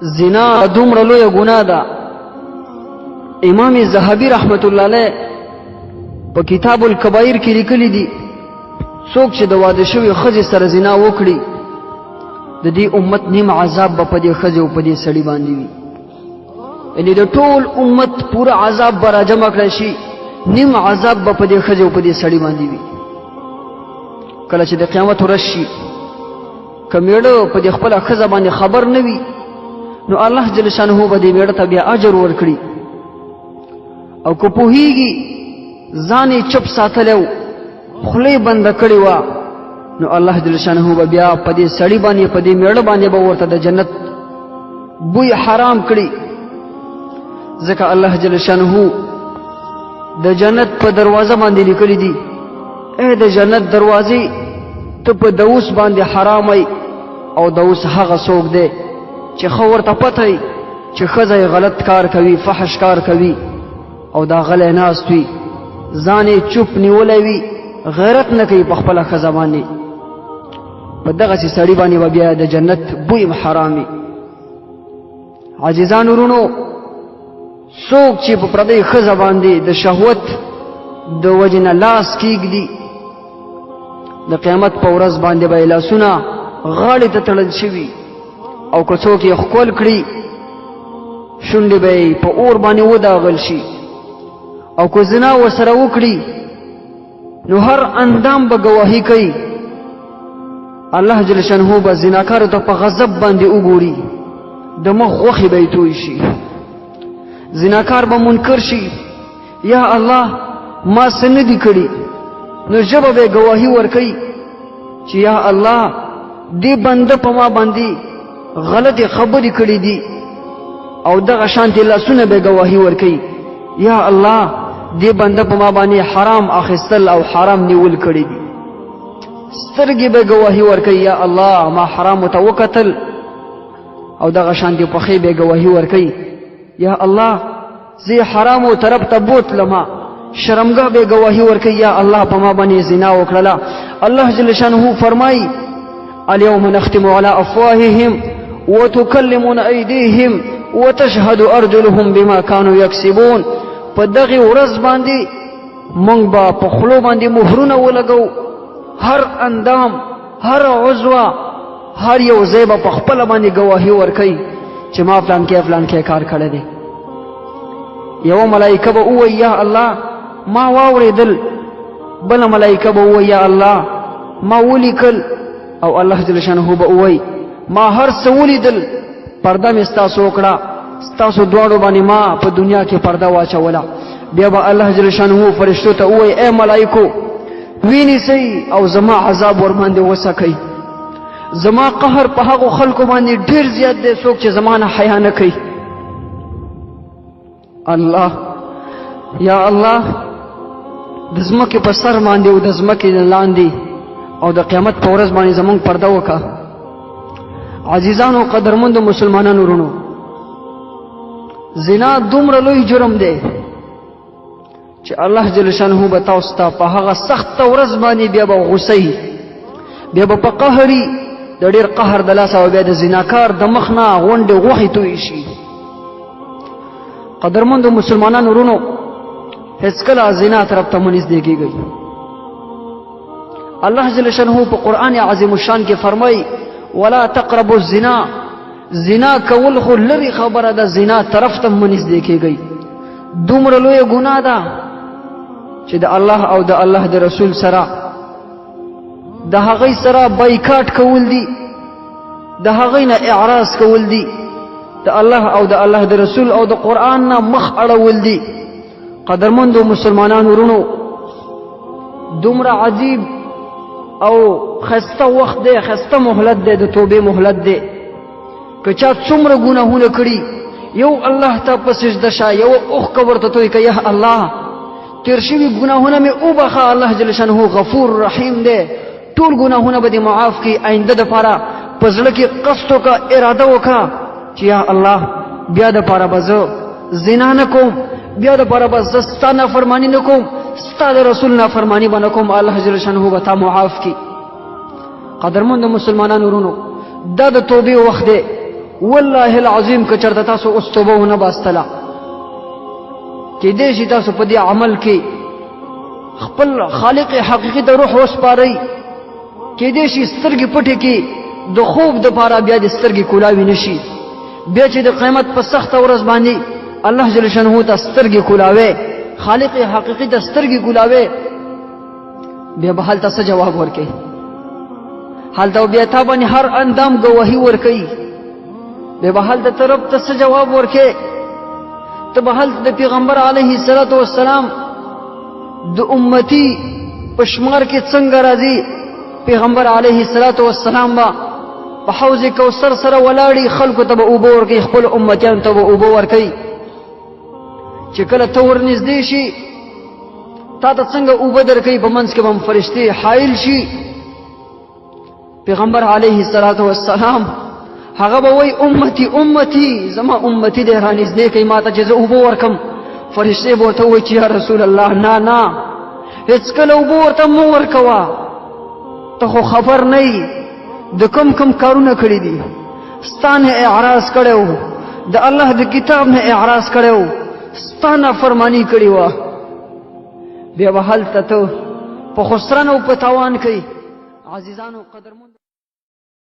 زنا دومره لویه ګناه ده. امام ذهبي رحمت الله علیه په کتاب الکبائر کې لیکلي دي څوک چې د واده شوی ښځې سره زنا وکړي د دې امت نیم عذاب به په دې ښځې او په دې سړي باندې وي. یعنې د ټول امت پوره عذاب به راجمع کړی شي، نیم عذاب به په دې ښځې او په دې سړي باندې وي. کله چې د قیامت ورځ شي که میړه په دې خپله ښځه باندې خبر نه وي نو الله جل شانه به دې میړه ته بیا اجر ورکړي، او که پوهیږي ځان یې چپ ساتلی و خوله یې بنده کړې وه نو الله جل شانه به بیا په دې سړي باندې په دې میړه باندې به ورته د جنت بوی حرام کړي. ځکه الله جل شانه د جنت په دروازه باندې لیکلی دي اے د جنت دروازې ته په دوس باندې حرامئ، او دوس هغه څوک دی چې ښه ورته پته وي چې ښځه یې غلط کار کوي، فحش کار کوي او دا غلی ناست وي، ځان یې چوپ نیولی وي، غیرت نه کوي په خپله ښځه باندې، په دغسې سړي باندې به بیا د جنت بوی حرام وي. عزیزانو ورونو، څوک چې په پردۍ ښځه باندې د شهوت د وجې نه لاس کیږدي د قیامت په ورځ باندې به یې لاسونه غاړې ته تړل شوي، او که څوک یې ښکل کړي شونډې به یې په اور باندې وداغل شي، او که زنا ورسره وکړي نو هر اندام به ګواهي کوي. الله جل شانه به زناکارو ته په غضب باندې وګوري، د مخ غوښې به یې توی شي، زناکار به منکر شي یا الله ما څه نه دي کړي، نو ژبه به یې ګواهي ورکوي چې یا الله دې بنده په ما باندې غلطې خبرې کړي دي، او دغه شانتې لاسونه به یې ګواهي ورکوي یا الله دې بنده په ما باندې حرام اخیستل او حرام نیول کړي دي، سترګې به ګواهي ورکوي یا الله ما حرامو ته وکتل، او دغه شانتې پښې به ګواهي ورکوي یا الله زه حرامو طرف ته بوتلمه، شرمګاه به ګواهي ورکوي یا الله په ما باندې زنا وکړله. الله جل شانه فرمایي اليوم نختم على افواههم وتكلمنا ايديهم وتشهد ارجلهم بما كانوا يكسبون. په دغه ورځ باندې موږ به په خولو باندې مهرونه ولګو، هر اندام هر عضو هر یو ځای به په خپله باندې ګواهي ورکوي چې ما فلان کې کار کړی دی. یوه ملایکه به ووایي یا الله ما واورېدل، بله ملایکه به ووایي یا الله ما ولیکل، او الله جل شانه به ووایي ما هر څه ولیدل، پرده مې ستاسو وکړه، ستاسو دواړو باندې ما په دنیا کې پرده واچوله. بیا به الله جل شانه فرشتو ته ووایي اے ملایکو وینیسئ او زما عذاب ورباندې وسکئ، زما قهر په هغو خلکو باندې ډېر زیات دی څوک چې زما نه حیا نه کوي. الله یا الله د ځمکې په سر باندې او د ځمکې لاندې او د قیامت په ورځ باندې زمونږ پرده وکړه. عزیزانو قدرمندو مسلمانانو ورونو، زنا دومره لوی جرم دی چې الله جل شانه به تاسو ته په هغه سخته ورځ باندې بیا به غوسئ، بیا به په قهري د ډېر قهر د لاسه او بیا د زناکار د مخ نه غونډې غوښې تویې شي. قدرمندو مسلمانانو ورونو، هېڅکله زنا طرف ته مه نږدې کېږئ. الله جل شانه په قرآن عظیم الشان کې فرمایي ولا تقربوا الزنا، زنا کول خو لرې خبره ده، زنا طرف ته مه نږدې کېږئ. دومره لویه ګناه ده چې د الله او د الله د رسول سره د هغې سره بایکاټ کول دي، د هغې نه اعراض کول دي، د الله او د الله د رسول او د قرآن نه مخ اړول دي. قدرمندو مسلمانانو ورونو، دومره عجیب او خسته وخت دی، خسته مهلت دی، د توبې مهلت دی. که چا څومره ګناهونه کړي یو الله ته په سجده شه، یو اوښکه ورته توی که یا الله تیر شوي ګناهونه مې وبخه، الله جل شانه غفور رحیم دی، ټول ګناهونه به دې معاف کړي. آینده دپاره په زړه کې قصد وکړه، اراده وکړه چې یا الله بیا دپاره به زه زنا نه کوم، بیا دپاره به زه ستا نافرماني نه کوم، ستا د رسول نافرماني به نه کوم. الله جل شانه به تا معاف کړي. قدرمند مسلمانانو ورونو، دا د توبې وخت دی، والله العظیم که چرته تاسو اوس توبه ونه باستله کېدای شي تاسو په دې عمل کې خپل خالق حقیقي ته روح وسپارئ کېدای شي سترګې پټې کې د خوب دپاره بیا د سترګې کولاوي نه شي بیا چې د قیامت په سخته ورځ باندې الله جل شانه ته سترګې کولاوي خالق حقیقي ته سترګې کولاوي بیا به هلته څه جواب ورکوي هلته بیا تا باندې هر اندام ګواهي ورکوي بیا به هلته ته رب ته څه جواب ورکوي ته به هلته د پیغمبر علیه الصلاة والسلام د امتی په شمار کې څنګه راځي پیغمبر علیه الصلاة والسلام با په حوض کوثر سره ولاړی خلکو ته به اوبه ورکوي خپل امتیانو ته به اوبه ورکوي چې کله ته ورنږدې شي تا ته څنګه اوبه درکوي په منځ کې به هم فرشتې حایل شي پیغمبر علیه الصلاة والسلام هغه به وایي امتی امتی زما امتی دی رانږدې کوي ما ته چې زه اوبه ورکم فرشتې به ورته وایي چې یا رسول الله نه نه هېڅکله اوبه ورته مه ورکوه ته خو خبر نه یې د کم کارونه کړي دي ستا نه اعراض کړی و د الله د کتاب نه اعراض کړی و ستا نافرماني کړې وه بیا به هلته ته په خسران او په تاوان کوي عزیزانو قدرمند